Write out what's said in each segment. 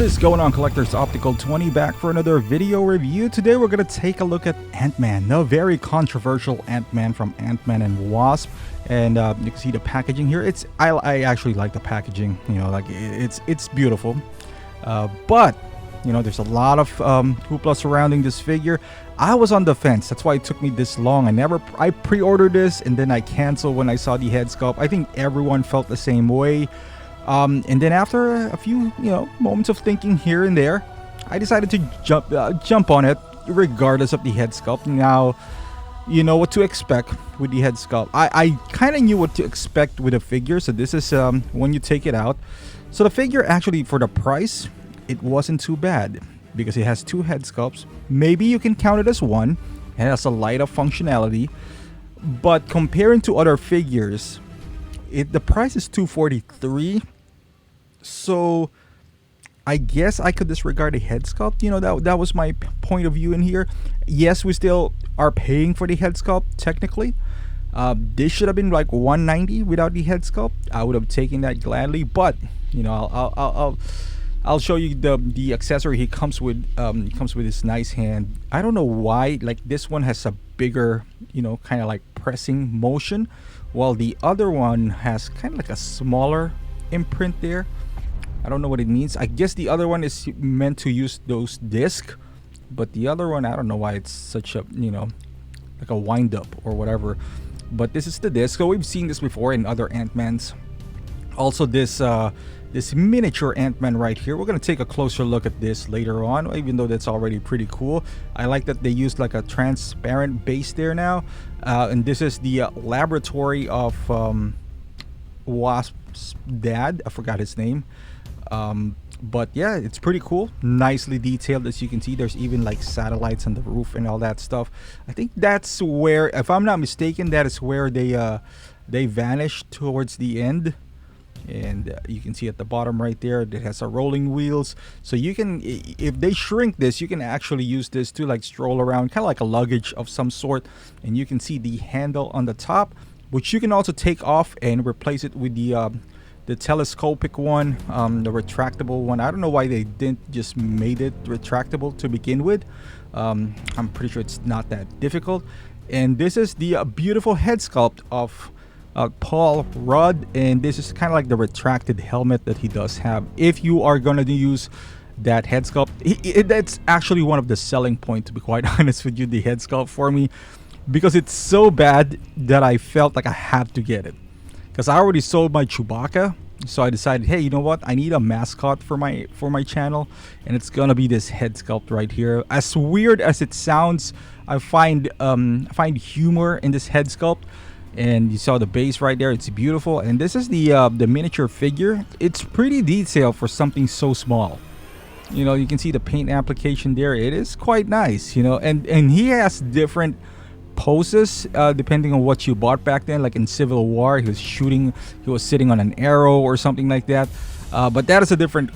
What is going on, collectors? Optical 20 back for another video review. Today we're going to take a look at Antman, the very controversial Antman from Antman and Wasp. And you can see the packaging here. I actually like the packaging, you know, like it's beautiful. But you know, there's a lot of hoopla surrounding this figure. I was on the fence. That's why it took me this long. I pre-ordered this and then I canceled when I saw the head sculpt. I think everyone felt the same way. And then after a few, moments of thinking here and there, I decided to jump on it, regardless of the head sculpt. Now, you know what to expect with the head sculpt. I kind of knew what to expect with a figure. So this is when you take it out. So the figure, actually, for the price, it wasn't too bad because it has two head sculpts. Maybe you can count it as one. It has a light of functionality, but comparing to other figures, the price is $243. So I guess I could disregard the head sculpt. You know, that was my point of view in here. Yes, we still are paying for the head sculpt technically. This should have been like $190 without the head sculpt. I would have taken that gladly, but you know, I'll show you the accessory he comes with. He comes with this nice hand. I don't know why, like this one has a bigger, kind of like pressing motion, while the other one has kind of like a smaller imprint there. I don't know what it means. I guess the other one is meant to use those discs, but the other one, I don't know why it's such a, like a wind up or whatever. But this is the disc. So we've seen this before in other Antmans. Also this miniature Antman right here. We're gonna take a closer look at this later on, even though that's already pretty cool. I like that they used like a transparent base there now. And this is the laboratory of Wasp's dad. I forgot his name. But yeah, it's pretty cool, nicely detailed. As you can see, there's even like satellites on the roof and all that stuff. I think that's where, if I'm not mistaken, that is where they vanish towards the end. And you can see at the bottom right there, it has a rolling wheels, so you can, if they shrink this, you can actually use this to like stroll around, kind of like a luggage of some sort. And you can see the handle on the top, which you can also take off and replace it with the telescopic one, the retractable one. I don't know why they didn't just made it retractable to begin with. I'm pretty sure it's not that difficult. And this is the beautiful head sculpt of Paul Rudd, and this is kind of like the retracted helmet that he does have. If you are gonna use that head sculpt, that's actually one of the selling points, to be quite honest with you, the head sculpt for me, because it's so bad that I felt like I had to get it, because I already sold my Chewbacca. So I decided, hey, you know what, I need a mascot for my channel, and it's gonna be this head sculpt right here. As weird as it sounds, I find humor in this head sculpt. And you saw the base right there, it's beautiful. And this is the miniature figure. It's pretty detailed for something so small. You can see the paint application there. It is quite nice, and he has different poses depending on what you bought back then. Like in Civil War, he was sitting on an arrow or something like that. But that is a different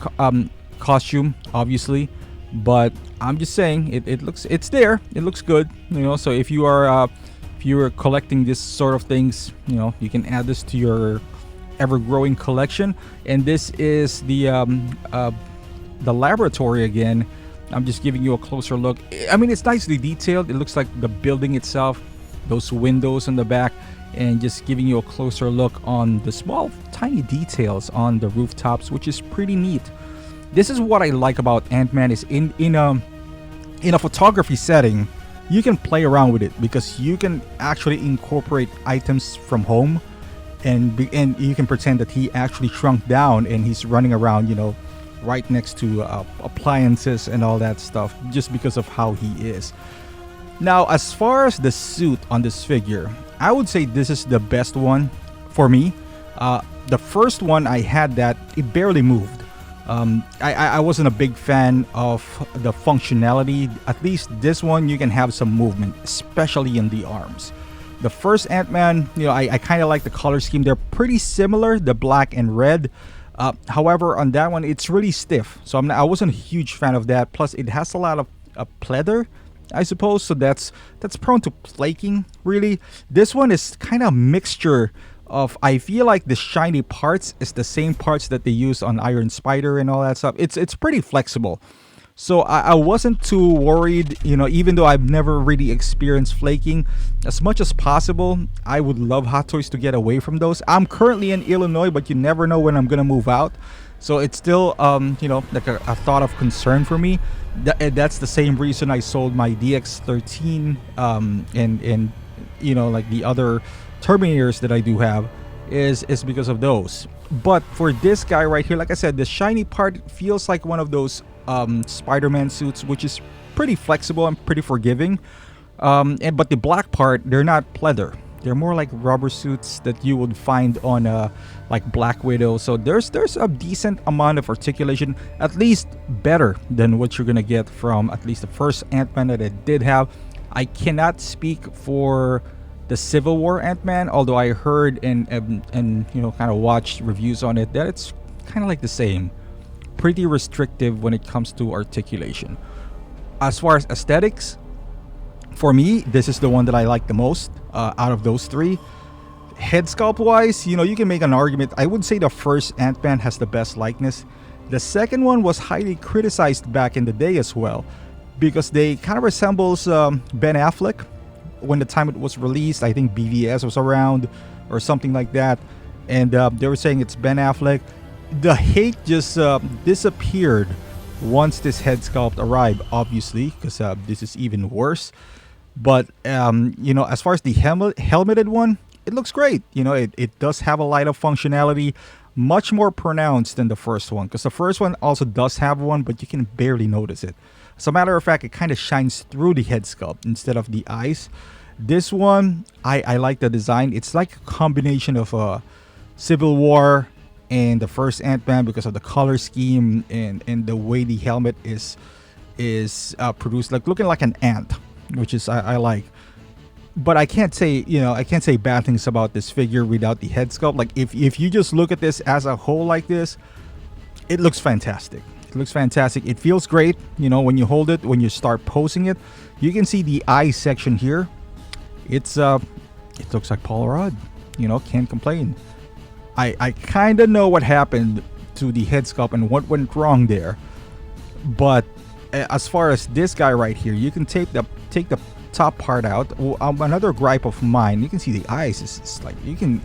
costume, obviously. But I'm just saying, it's there. It looks good, so if you are you're collecting this sort of things, you can add this to your ever-growing collection. And this is the laboratory again. I'm just giving you a closer look. I mean, it's nicely detailed. It looks like the building itself, those windows in the back, and just giving you a closer look on the small tiny details on the rooftops, which is pretty neat. This is what I like about Antman, is in a photography setting, you can play around with it, because you can actually incorporate items from home, and you can pretend that he actually shrunk down and he's running around, right next to appliances and all that stuff, just because of how he is. Now, as far as the suit on this figure, I would say this is the best one for me. The first one I had, that it barely moved. I wasn't a big fan of the functionality. At least this one, you can have some movement, especially in the arms. The first Antman, I kind of like the color scheme. They're pretty similar, the black and red. However, on that one, it's really stiff. So I wasn't a huge fan of that. Plus, it has a lot of pleather, I suppose. So that's prone to flaking, really. This one is kind of a mixture of, I feel like the shiny parts is the same parts that they use on Iron Spider and all that stuff. It's pretty flexible. So I wasn't too worried, even though I've never really experienced flaking. As much as possible, I would love Hot Toys to get away from those. I'm currently in Illinois, but you never know when I'm gonna move out. So it's still, like a thought of concern for me. That's the same reason I sold my DX13 and like the other Terminators that I do have is because of those. But for this guy right here, like I said, the shiny part feels like one of those Spider-Man suits, which is pretty flexible and pretty forgiving. But the black part, they're not pleather. They're more like rubber suits that you would find on like Black Widow. So there's a decent amount of articulation, at least better than what you're gonna get from at least the first Ant-Man that I did have. I cannot speak for the Civil War Ant-Man, although I heard and kind of watched reviews on it that it's kind of like the same. Pretty restrictive when it comes to articulation. As far as aesthetics, for me, this is the one that I like the most out of those three. Head sculpt wise, you can make an argument. I would say the first Ant-Man has the best likeness. The second one was highly criticized back in the day as well, because they kind of resembles Ben Affleck. When the time it was released, I think BBTS was around or something like that, and they were saying it's Ben Affleck. The hate just disappeared once this head sculpt arrived, obviously, because this is even worse. But as far as the helmeted one, it looks great. It does have a light up functionality, much more pronounced than the first one, because the first one also does have one, but you can barely notice it. As a matter of fact, it kind of shines through the head sculpt instead of the eyes. This one, I like the design. It's like a combination of Civil War and the first Ant-Man because of the color scheme and the way the helmet is produced, like looking like an ant, which is I like. But I can't say bad things about this figure without the head sculpt. Like if you just look at this as a whole like this, it looks fantastic. It looks fantastic. It feels great, when you hold it, when you start posing it. You can see the eye section here. It looks like Paul Rudd. Can't complain. I kind of know what happened to the head sculpt and what went wrong there. But as far as this guy right here, you can take the top part out. Another gripe of mine, you can see the eyes. It's like you can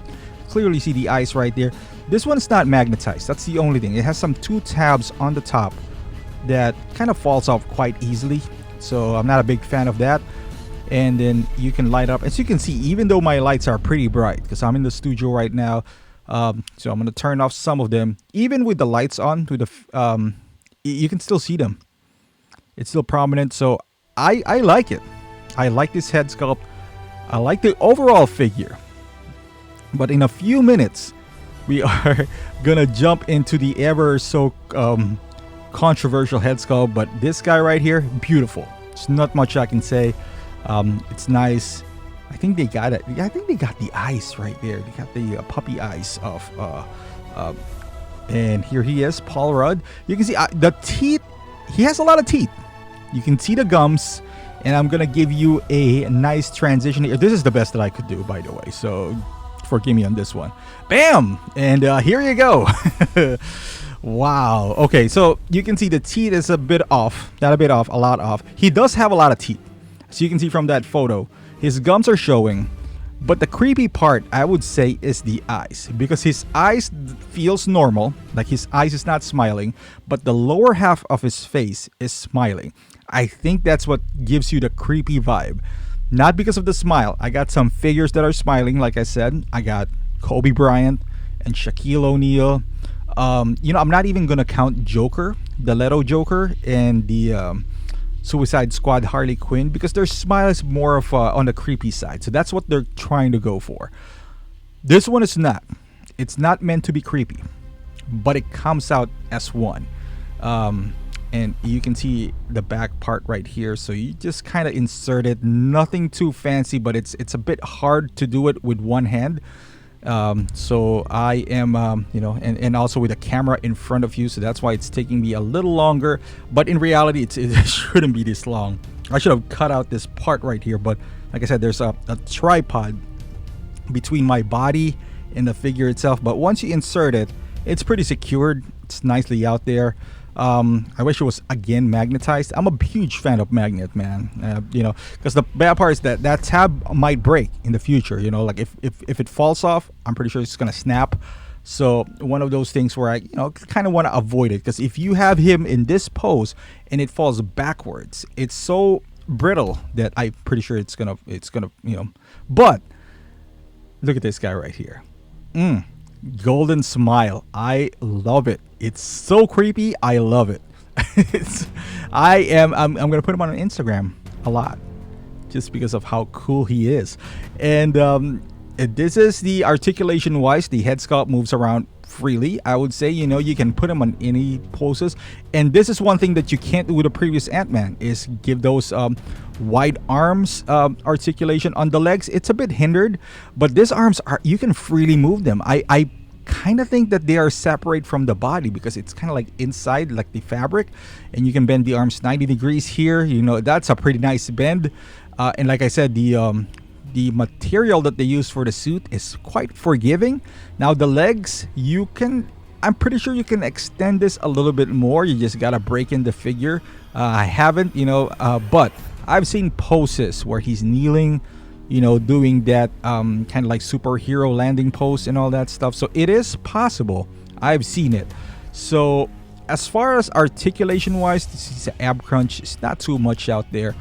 clearly see the eyes right there. This one's not magnetized. That's the only thing. It has some 2 tabs on the top that kind of falls off quite easily. So I'm not a big fan of that. And then you can light up. As you can see, even though my lights are pretty bright, because I'm in the studio right now, so I'm going to turn off some of them. Even with the lights on, you can still see them. It's still prominent. So I like it. I like this head sculpt. I like the overall figure. But in a few minutes, we are gonna jump into the ever so controversial head sculpt. But this guy right here, beautiful. There's not much I can say. It's nice. I think they got it. I think they got the eyes right there. They got the puppy eyes of. And here he is, Paul Rudd. You can see the teeth. He has a lot of teeth. You can see the gums. And I'm gonna give you a nice transition here. This is the best that I could do, by the way. So forgive me on this one. Bam! And here you go. Wow. Okay, so you can see the teeth is a bit off. Not a bit off, a lot off. He does have a lot of teeth. So you can see from that photo, his gums are showing. But the creepy part, I would say, is the eyes. Because his eyes feels normal. Like his eyes is not smiling. But the lower half of his face is smiling. I think that's what gives you the creepy vibe. Not because of the smile. I got some figures that are smiling, like I said. I got Kobe Bryant and Shaquille O'Neal. I'm not even going to count Joker, the Leto Joker, and the Suicide Squad Harley Quinn, because their smile is more of on the creepy side. So that's what they're trying to go for. This one is not. It's not meant to be creepy, but it comes out as one. And you can see the back part right here. So you just kind of insert it. Nothing too fancy, but it's a bit hard to do it with one hand. So I am, and also with a camera in front of you. So that's why it's taking me a little longer. But in reality, it shouldn't be this long. I should have cut out this part right here. But like I said, there's a tripod between my body in the figure itself. But once you insert it, it's pretty secured. It's nicely out there. I wish it was again magnetized. I'm a huge fan of magnet, man. Because the bad part is that tab might break in the future. Like if it falls off, I'm pretty sure it's gonna snap. So one of those things where I kind of want to avoid it, because if you have him in this pose and it falls backwards, it's so brittle that I'm pretty sure it's gonna But look at this guy right here. Golden smile. I love it. It's so creepy. I love it. I'm gonna put him on Instagram a lot, just because of how cool he is. And this is the articulation wise. The head sculpt moves around freely. I would say, you can put him on any poses. And this is one thing that you can't do with the previous Ant-Man, is give those wide arms articulation. On the legs, it's a bit hindered, but these arms you can freely move them. I kind of think that they are separate from the body, because it's kind of like inside, like the fabric, and you can bend the arms 90 degrees here. That's a pretty nice bend. And like I said, the material that they use for the suit is quite forgiving. Now the legs, I'm pretty sure you can extend this a little bit more. You just gotta break in the figure. I haven't, but I've seen poses where he's kneeling, doing that kind of like superhero landing pose and all that stuff. So it is possible. I've seen it. So as far as articulation wise, this is an ab crunch. It's not too much out there,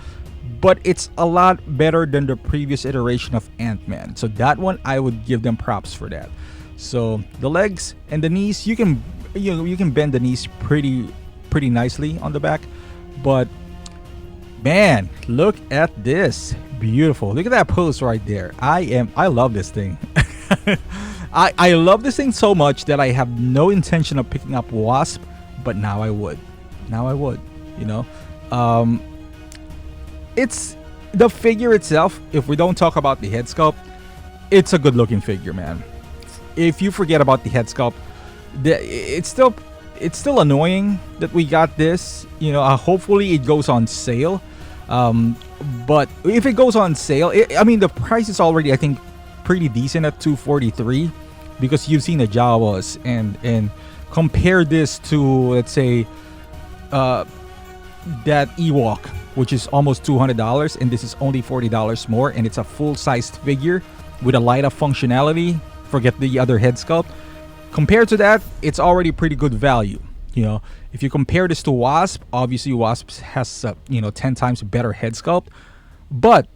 but it's a lot better than the previous iteration of Ant-Man. So that one, I would give them props for that. So the legs and the knees, you can bend the knees pretty nicely on the back. But man, look at this. Beautiful. Look at that pose right there. I love this thing. I love this thing so much that I have no intention of picking up Wasp, but now I would. It's the figure itself. If we don't talk about the head sculpt, it's a good looking figure, man. If you forget about the head sculpt, it's still annoying that we got this. Hopefully it goes on sale. But if it goes on sale, the price is already, I think, pretty decent at $243, because you've seen the Jawas, and compare this to, let's say, that Ewok, which is almost $200, and this is only $40 more, and it's a full-sized figure with a light up functionality. Forget the other head sculpt. Compared to that, it's already pretty good value. If you compare this to Wasp, obviously Wasp has 10 times better head sculpt, but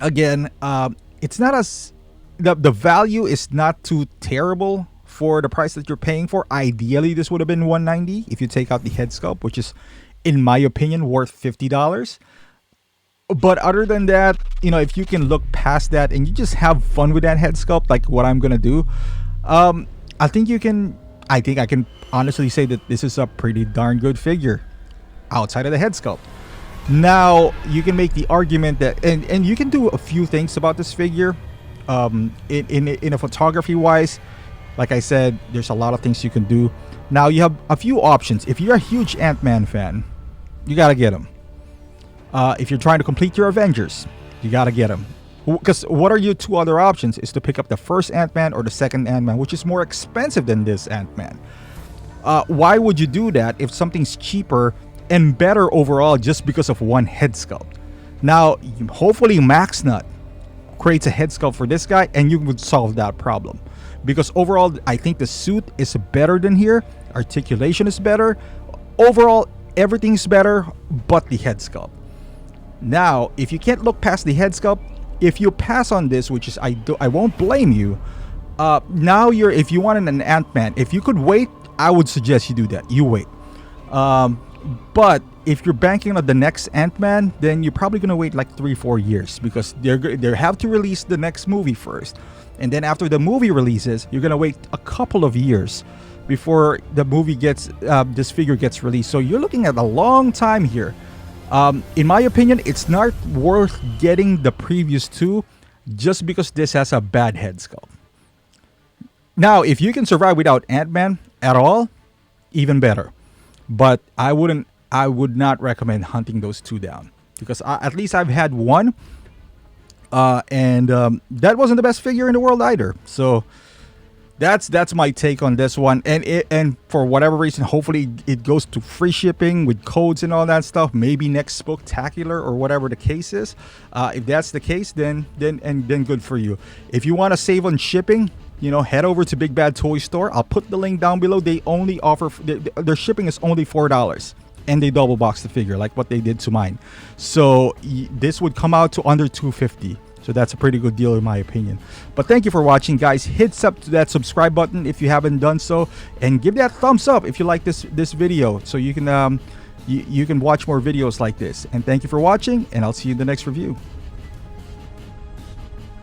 again, it's not as the value is not too terrible for the price that you're paying for. Ideally, this would have been $190 if you take out the head sculpt, which is, in my opinion, worth $50. But other than that, if you can look past that and you just have fun with that head sculpt, like what I'm gonna do, I think I can honestly say that this is a pretty darn good figure outside of the head sculpt. Now you can make the argument that, and you can do a few things about this figure. In a photography wise, like I said, there's a lot of things you can do. Now you have a few options. If you're a huge Ant-Man fan, you gotta get him. If you're trying to complete your Avengers, you gotta get him. Because what are your two other options? Is to pick up the first Ant-Man or the second Ant-Man, which is more expensive than this Ant-Man. Why would you do that if something's cheaper and better overall just because of one head sculpt? Now, hopefully Max Nut creates a head sculpt for this guy and you would solve that problem. Because overall, I think the suit is better than here. Articulation is better. Overall, everything's better but the head sculpt. Now, if you can't look past the head sculpt, if you pass on this, which is I won't blame you. Now if you wanted an Ant-Man, if you could wait, I would suggest you do that. You wait. But if you're banking on the next Ant-Man, then you're probably gonna wait like 3-4 years, because they have to release the next movie first, and then after the movie releases, you're gonna wait a couple of years before the movie this figure gets released. So you're looking at a long time here. In my opinion, it's not worth getting the previous two just because this has a bad head sculpt. Now, if you can survive without Ant-Man at all, even better. But I would not recommend hunting those two down, because at least I've had one, and that wasn't the best figure in the world either. So That's my take on this one. And for whatever reason, hopefully it goes to free shipping with codes and all that stuff. Maybe next Spooktacular or whatever the case is. If that's the case, then good for you. If you want to save on shipping, you know, head over to Big Bad Toy Store. I'll put the link down below. They only offer their shipping is only $4. And they double box the figure like what they did to mine. So this would come out to under $250. So that's a pretty good deal in my opinion. But thank you for watching, guys. Hit up to that subscribe button if you haven't done so, and give that thumbs up if you like this video, so you can you can watch more videos like this. And thank you for watching, and I'll see you in the next review.